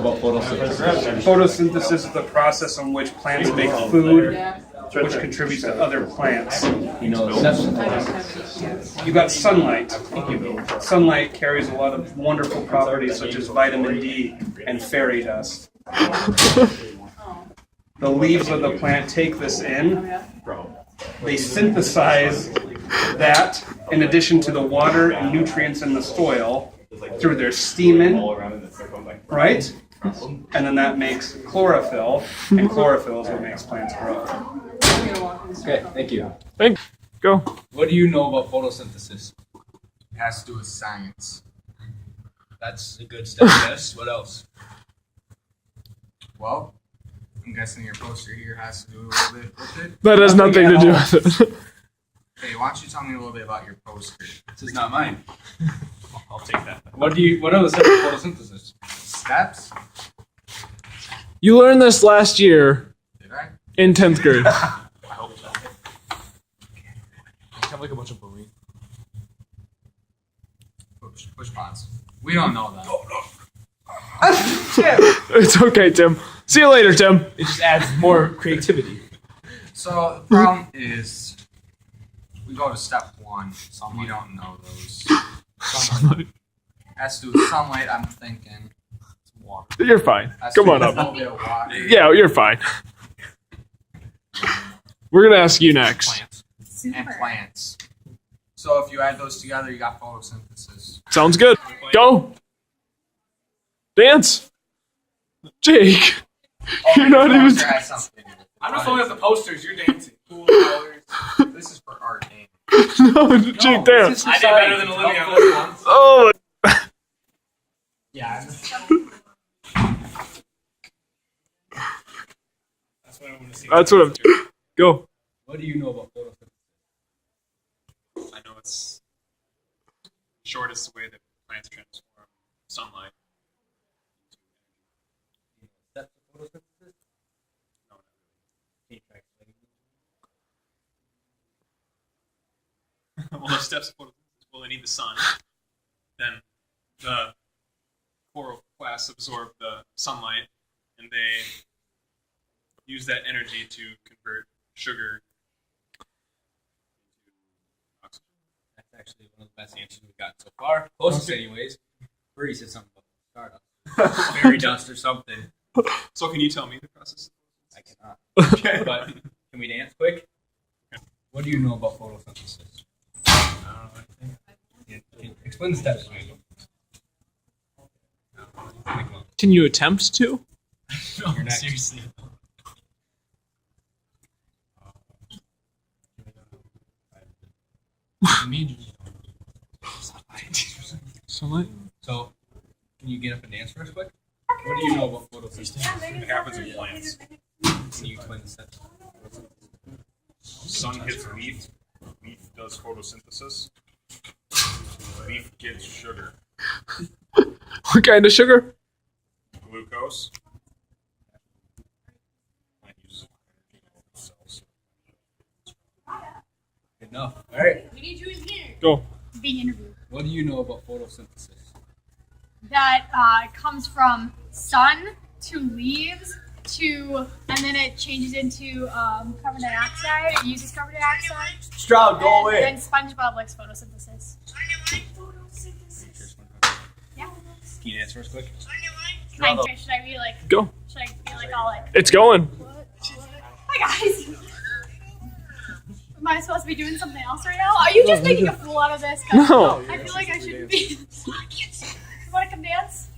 About photosynthesis. Photosynthesis is the process in which plants make food, which contributes to other plants. You know, You got sunlight. Sunlight carries a lot of wonderful properties such as vitamin D and fairy dust. The leaves of the plant take this in. They synthesize that in addition to the water and nutrients in the soil through their steaming, right? And then that makes chlorophyll, and chlorophyll is what makes plants grow. Okay, thank you. Thanks. Go. What do you know about photosynthesis? It has to do with science. That's a good step, yes. What else? Well, I'm guessing your poster here has to do a little bit with it. That has nothing to do with it. Hey, why don't you tell me a little bit about your poster? This is not mine. I'll take that. What are the steps of photosynthesis? Steps? You learned this last year Did I? in 10th grade. I hope so. Have like a bunch of bullying. Push pause. We don't know that. It's okay, Tim. See you later, Tim. It just adds more creativity. So the problem is, we go to step one. We don't know those. Sunlight. Has to do with sunlight. I'm thinking it's water. You're fine. Has to Come do on with up. a little bit of water. Yeah, you're fine. We're gonna ask you next. Plants. And plants. So if you add those together, you got photosynthesis. Sounds good. Go. Dance. Jake. You're not even. Poster has something to do with it. I'm just looking at the posters. You're dancing. Cool colors. This is for art, Amy. No, Jake, dance. I did better than Olivia on this one. Oh. Yeah. That's what I want to see. That's what I'm doing. Go. What do you know about photosynthesis? I know it's the shortest way that plants transform sunlight. Steps of photosynthesis? No, not Can you try explaining really. Well, the steps of photosynthesis, well, they need the sun. Then the chloroplasts absorb the sunlight, and they use that energy to convert sugar into oxygen. That's actually one of the best answers we've gotten so far. Closest, anyways. Brady said something about stardust. Fairy dust or something. So can you tell me the process? I cannot. Okay. But can we dance quick? What do you know about photosynthesis? Explain the steps to me. Can you attempt to? No, You're next. seriously. Sunlight. So, can you get up and dance for us quick? What do you know about photosynthesis? It happens in plants. Can you explain the steps? Sun hits leaf, leaf does photosynthesis, leaf gets sugar, What kind of sugar? glucose. Plant uses cells. Good enough. All right. We need you in here. Go. Being interviewed. What do you know about photosynthesis? That comes from sun to leaves to, and then it changes into carbon dioxide. It uses carbon dioxide. Stroud, go away. And SpongeBob likes photosynthesis. Yeah. Can you dance for us quick? Should I be like? Go. Should I be like all like? It's going. Hi guys. Am I supposed to be doing something else right now? Are you just making a fool out of this? 'Cause No. I feel like I shouldn't be. You want to come dance?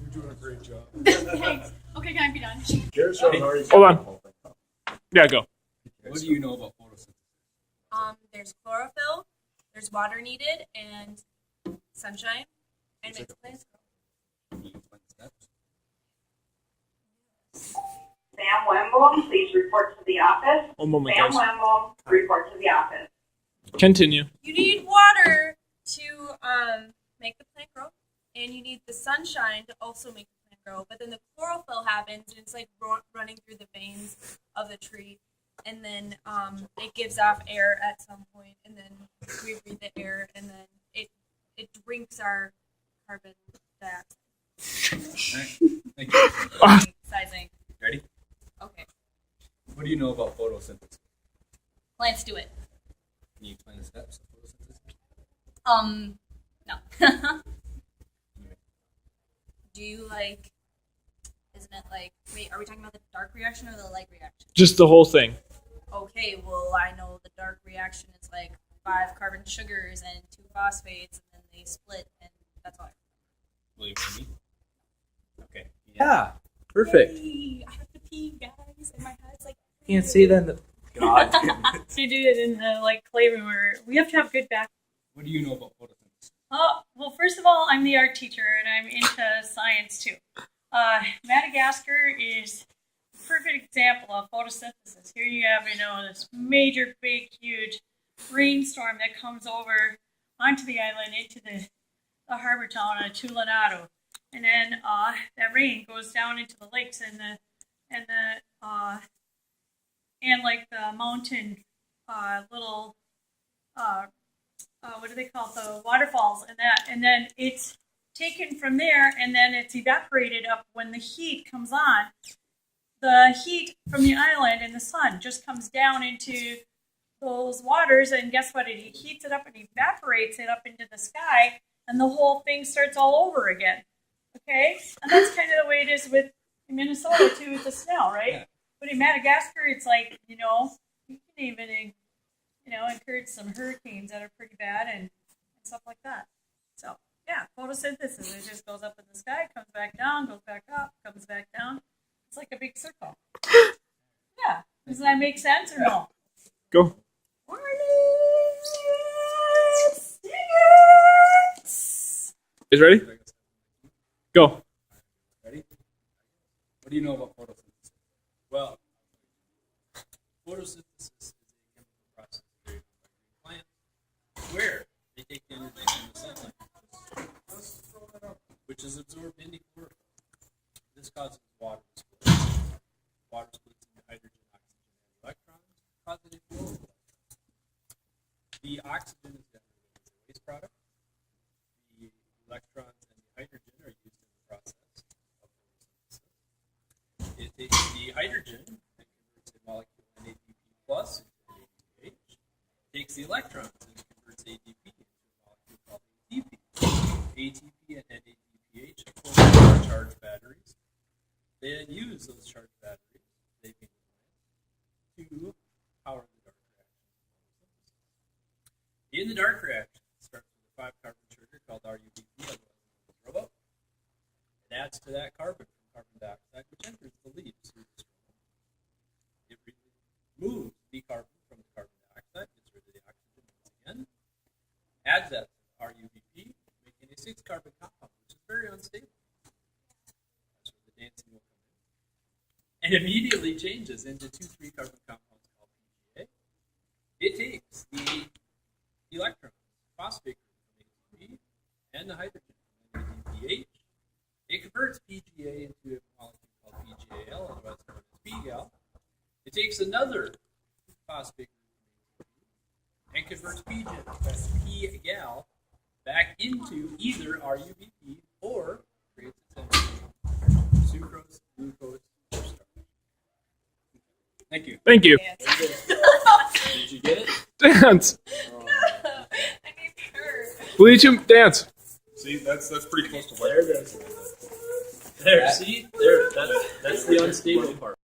You're doing a great job. Thanks. Okay, can I be done? Hold on. Yeah, go. What do you know about photosynthesis? There's chlorophyll, there's water needed, and sunshine, and makes plants grow. Can you explain the steps? Sam Wemblem, please report to the office. One moment, Sam guys. Wemblem, report to the office. Continue. You need water to make the plant grow, and you need the sunshine to also make the plant grow. But then the chlorophyll happens, and it's like running through the veins of the tree, and then it gives off air at some point, and then we breathe the air, and then it drinks our carbon dioxide. Thank you. Sizing. Ready? Okay. What do you know about photosynthesis? Plants do it. Can you explain the steps of photosynthesis? No. Do you isn't it wait, are we talking about the dark reaction or the light reaction? Just the whole thing. Okay, well, I know the dark reaction is 5 carbon sugars and 2 phosphates, and then they split, and that's all. Will you hear me? Okay. Yeah. Perfect. Yay, I have to pee, guys, and my head's Can't see that in the. God. You do it in the clay room, or we have to have good back. What do you know about photosynthesis? Well, first of all, I'm the art teacher, and I'm into science too. Madagascar is a perfect example of photosynthesis. Here you have, this major, big, huge rainstorm that comes over onto the island into the harbor town of Tulanado, and then that rain goes down into the lakes and the mountain little what do they call it? The waterfalls and that, and then it's taken from there, and then it's evaporated up when the heat comes on. The heat from the island and the sun just comes down into those waters, and guess what? It heats it up and evaporates it up into the sky, and the whole thing starts all over again. Okay? And that's kind of the way it is in Minnesota too with the snow, right? Yeah. But in Madagascar, it's you can even encourage some hurricanes that are pretty bad and stuff like that. So, yeah, photosynthesis. It just goes up in the sky, comes back down, goes back up, comes back down. It's like a big circle. Yeah. Doesn't that make sense or no? Go. Is ready? Go. Ready? What do you know about photosynthesis? Well, photosynthesis is a chemical process carried out by green plants where they take the energy from the sunlight, which is absorbed into chlorophyll. This causes water to split. Water splits into hydrogen, oxygen, and electrons, causing a flow of electrons. The oxygen is generated as a waste product. The electrons and the hydrogen are used in the process of photosynthesis. It takes the hydrogen and converts a molecule NADP plus into ADPH. It takes the electrons and converts ADP into a molecule called ATP. ATP and NADPH form charged batteries. They then use those charged batteries, they being the plants, to power the dark reaction. In the dark reaction, it starts with a 5-carbon sugar called RUBP, otherwise known as rubber. It adds to that carbon from carbon dioxide, which enters the leaves through the straw. It removes the carbon from the carbon dioxide, gets rid of the oxygen once again, adds that to RUBP, making a 6-carbon compound, which is very unstable. That's where the dancing will come in. And immediately changes into 2 3-carbon compounds called PGA. It takes the electrons, phosphate group from ATP, and the hydrogen from NADPH. It converts PGA into a molecule called PGAL, otherwise known as PGAL. It takes another phosphate group from ATP and converts PGAL back into either RUBP or creates its own sucrose, glucose, or starch. Thank you. Thank you. Did you get it? Dance. I need her. Bleach him. Dance. See, that's pretty close to There it is. There, see? There, that's the unstable part.